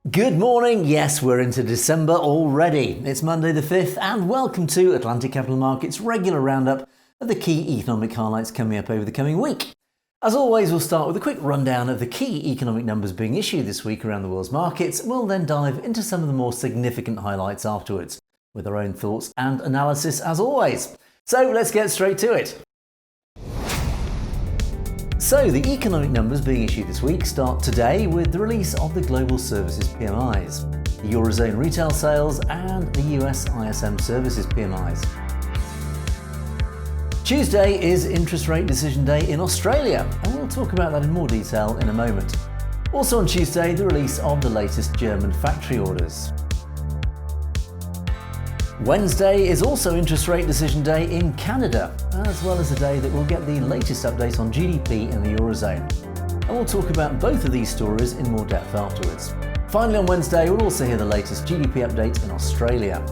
Good morning. Yes, we're into December already. It's Monday the 5th and welcome to Atlantic Capital Markets' regular roundup of the key economic highlights coming up over the coming week. As always, we'll start with a quick rundown of the key economic numbers being issued this week around the world's markets. We'll then dive into some of the more significant highlights afterwards, with our own thoughts and analysis as always. So let's get straight to it. So the economic numbers being issued this week start today with the release of the global services PMIs, the Eurozone retail sales and the US ISM services PMIs. Tuesday is interest rate decision day in Australia, and we'll talk about that in more detail in a moment. Also on Tuesday, the release of the latest German factory orders. Wednesday is also interest rate decision day in Canada, as well as a day that will get the latest update on GDP in the Eurozone. And we'll talk about both of these stories in more depth afterwards. Finally on Wednesday, we'll also hear the latest GDP update in Australia.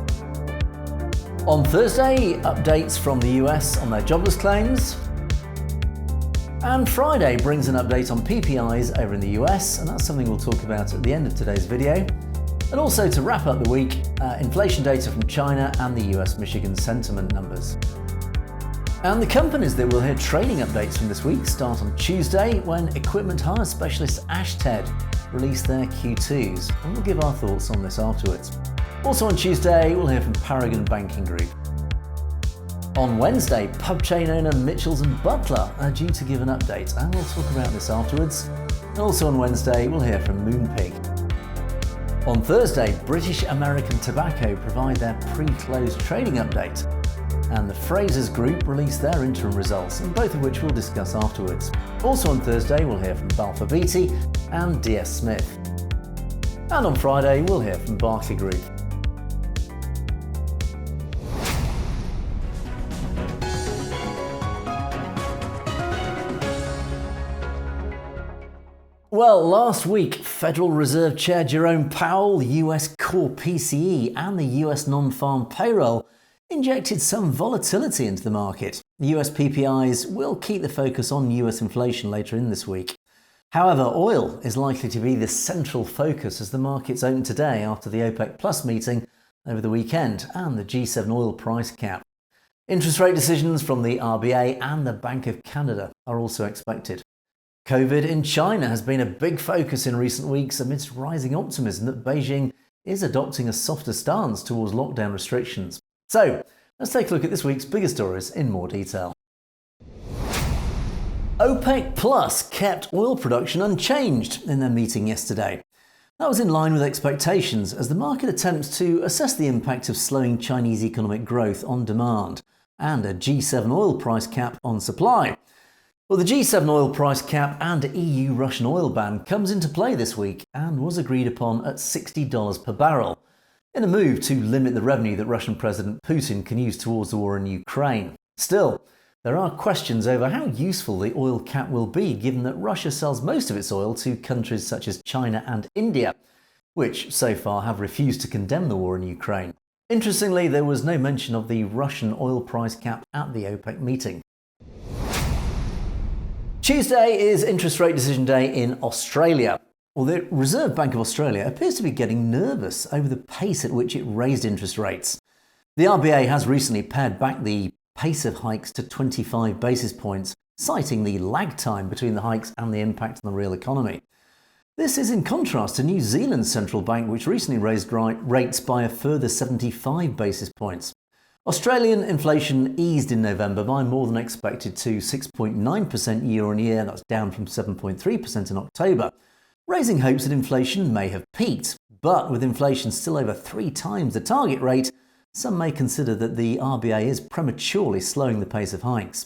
On Thursday, updates from the US on their jobless claims. And Friday brings an update on PPIs over in the US, and that's something we'll talk about at the end of today's video. And also to wrap up the week, inflation data from China and the US Michigan sentiment numbers. And the companies that we'll hear trading updates from this week start on Tuesday when equipment hire specialist Ashtead release their Q2s, and we'll give our thoughts on this afterwards. Also on Tuesday, we'll hear from Paragon Banking Group. On Wednesday, pub chain owner Mitchells and Butler are due to give an update, and we'll talk about this afterwards. And also on Wednesday, we'll hear from Moonpig. On Thursday, British American Tobacco provide their pre-close trading update, and the Frasers Group release their interim results, and both of which we'll discuss afterwards. Also on Thursday, we'll hear from Balfour Beatty and DS Smith. And on Friday, we'll hear from Berkeley Group. Well, last week, Federal Reserve Chair Jerome Powell, US core PCE and the US non-farm payroll injected some volatility into the market. The US PPIs will keep the focus on US inflation later in this week. However, oil is likely to be the central focus as the markets open today after the OPEC Plus meeting over the weekend and the G7 oil price cap. Interest rate decisions from the RBA and the Bank of Canada are also expected. COVID in China has been a big focus in recent weeks amidst rising optimism that Beijing is adopting a softer stance towards lockdown restrictions. So, let's take a look at this week's bigger stories in more detail. OPEC Plus kept oil production unchanged in their meeting yesterday. That was in line with expectations as the market attempts to assess the impact of slowing Chinese economic growth on demand and a G7 oil price cap on supply. Well, the G7 oil price cap and EU-Russian oil ban comes into play this week and was agreed upon at $60 per barrel, in a move to limit the revenue that Russian President Putin can use towards the war in Ukraine. Still, there are questions over how useful the oil cap will be, given that Russia sells most of its oil to countries such as China and India, which so far have refused to condemn the war in Ukraine. Interestingly, there was no mention of the Russian oil price cap at the OPEC meeting. Tuesday is interest rate decision day in Australia. Well, the Reserve Bank of Australia appears to be getting nervous over the pace at which it raised interest rates. The RBA has recently pared back the pace of hikes to 25 basis points, citing the lag time between the hikes and the impact on the real economy. This is in contrast to New Zealand's central bank, which recently raised rates by a further 75 basis points. Australian inflation eased in November by more than expected to 6.9% year on year, that's down from 7.3% in October, raising hopes that inflation may have peaked. But with inflation still over 3 times the target rate, some may consider that the RBA is prematurely slowing the pace of hikes.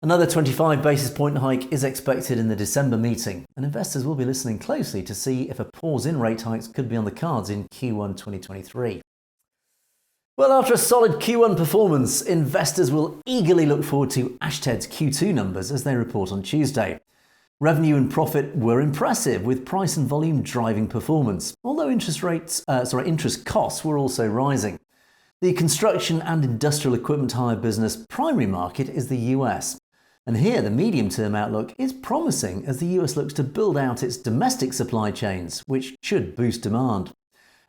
Another 25 basis point hike is expected in the December meeting, and investors will be listening closely to see if a pause in rate hikes could be on the cards in Q1 2023. Well, after a solid Q1 performance, investors will eagerly look forward to Ashtead's Q2 numbers as they report on Tuesday. Revenue and profit were impressive, with price and volume driving performance, although interest costs were also rising. The construction and industrial equipment hire business primary market is the US. And here the medium-term outlook is promising as the US looks to build out its domestic supply chains, which should boost demand.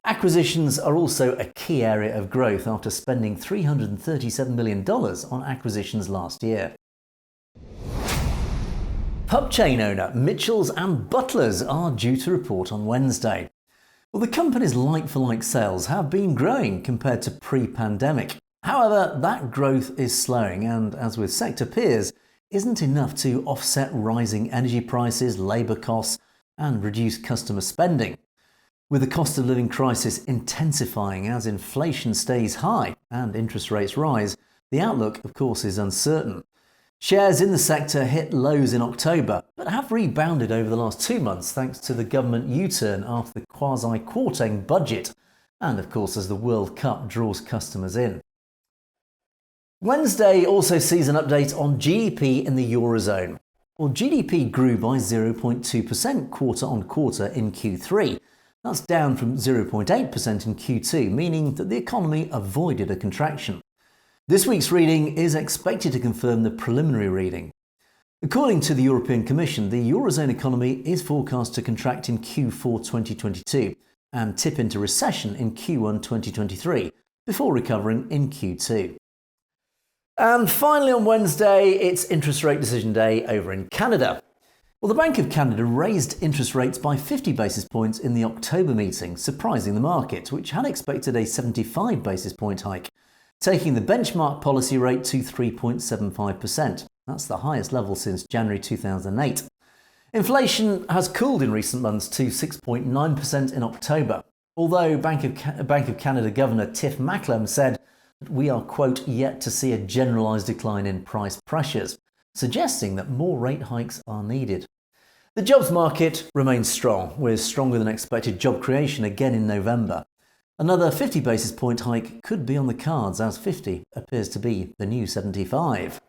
Acquisitions are also a key area of growth after spending $337 million on acquisitions last year. Pub chain owner Mitchells and Butlers are due to report on Wednesday. Well, the company's like-for-like sales have been growing compared to pre-pandemic. However, that growth is slowing and, as with sector peers, isn't enough to offset rising energy prices, labour costs and reduced customer spending. With the cost of living crisis intensifying as inflation stays high and interest rates rise, the outlook, of course, is uncertain. Shares in the sector hit lows in October, but have rebounded over the last 2 months thanks to the government U-turn after the quasi-quartering budget and, of course, as the World Cup draws customers in. Wednesday also sees an update on GDP in the Eurozone. Well, GDP grew by 0.2% quarter on quarter in Q3. That's down from 0.8% in Q2, meaning that the economy avoided a contraction. This week's reading is expected to confirm the preliminary reading. According to the European Commission, the Eurozone economy is forecast to contract in Q4 2022 and tip into recession in Q1 2023, before recovering in Q2. And finally on Wednesday, it's interest rate decision day over in Canada. Well, the Bank of Canada raised interest rates by 50 basis points in the October meeting, surprising the market, which had expected a 75 basis point hike, taking the benchmark policy rate to 3.75%. That's the highest level since January 2008. Inflation has cooled in recent months to 6.9% in October, although Bank of Canada Governor Tiff Macklem said that we are, quote, yet to see a generalised decline in price pressures, suggesting that more rate hikes are needed. The jobs market remains strong, with stronger than expected job creation again in November. Another 50 basis point hike could be on the cards, as 50 appears to be the new 75.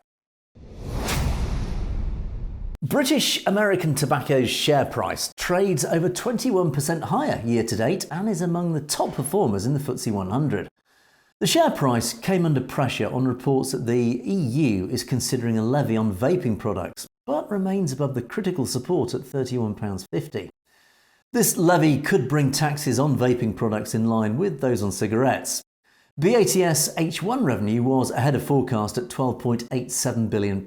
British American Tobacco's share price trades over 21% higher year to date and is among the top performers in the FTSE 100. The share price came under pressure on reports that the EU is considering a levy on vaping products, but remains above the critical support at £31.50. This levy could bring taxes on vaping products in line with those on cigarettes. BATS H1 revenue was ahead of forecast at £12.87 billion,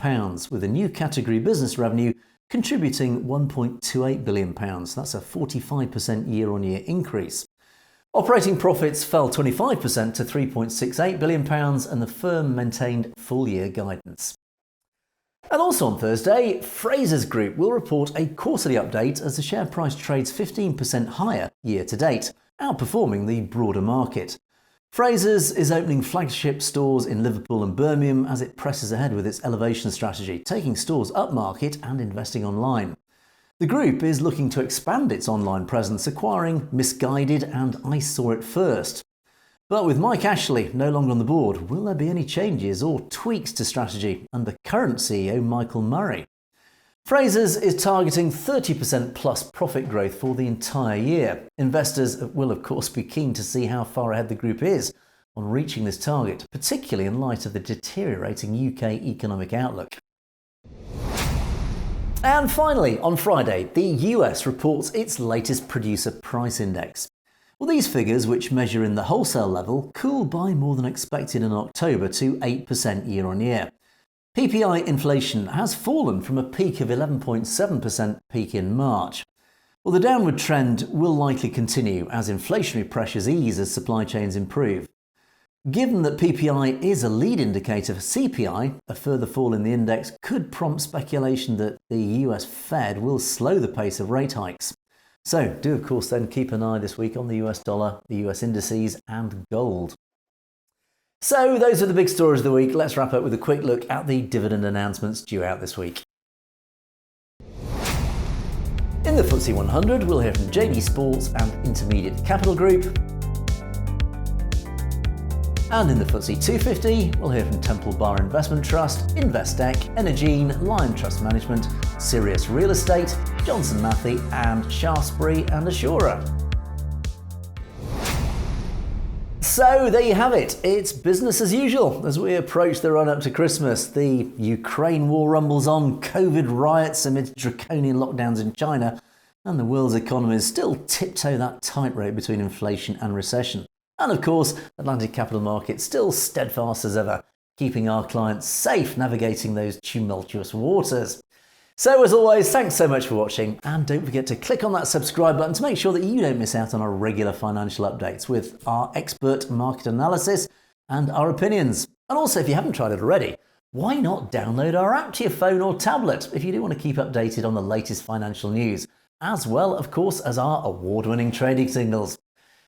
with a new category business revenue contributing £1.28 billion. That's a 45% year-on-year increase. Operating profits fell 25% to £3.68 billion, and the firm maintained full-year guidance. And also on Thursday, Frasers Group will report a quarterly update as the share price trades 15% higher year to date, outperforming the broader market. Frasers is opening flagship stores in Liverpool and Birmingham as it presses ahead with its elevation strategy, taking stores upmarket and investing online. The group is looking to expand its online presence, acquiring Misguided and I Saw It First. But with Mike Ashley no longer on the board, will there be any changes or tweaks to strategy under current CEO Michael Murray? Frasers is targeting 30% plus profit growth for the entire year. Investors will of course be keen to see how far ahead the group is on reaching this target, particularly in light of the deteriorating UK economic outlook. And finally, on Friday, the US reports its latest producer price index. Well, these figures, which measure in the wholesale level, cooled by more than expected in October to 8% year-on-year. PPI inflation has fallen from a peak of 11.7% peak in March. Well, the downward trend will likely continue as inflationary pressures ease as supply chains improve. Given that PPI is a lead indicator for CPI, a further fall in the index could prompt speculation that the US Fed will slow the pace of rate hikes. So do of course then keep an eye this week on the US dollar, the US indices and gold. So those are the big stories of the week. Let's wrap up with a quick look at the dividend announcements due out this week. In the FTSE 100, we'll hear from JD Sports and Intermediate Capital Group. And in the FTSE 250, we'll hear from Temple Bar Investment Trust, Investec, Energene, Lion Trust Management, Sirius Real Estate, Johnson Matthey, and Shaftesbury and Assura. So there you have it. It's business as usual as we approach the run-up to Christmas. The Ukraine war rumbles on, COVID riots amid draconian lockdowns in China, and the world's economies still tiptoe that tightrope between inflation and recession. And of course, Atlantic capital markets still steadfast as ever, keeping our clients safe navigating those tumultuous waters. So as always, thanks so much for watching, and don't forget to click on that subscribe button to make sure that you don't miss out on our regular financial updates with our expert market analysis and our opinions. And also, if you haven't tried it already, why not download our app to your phone or tablet if you do want to keep updated on the latest financial news, as well, of course, as our award-winning trading signals.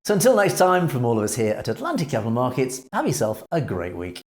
So until next time, from all of us here at Atlantic Capital Markets, have yourself a great week.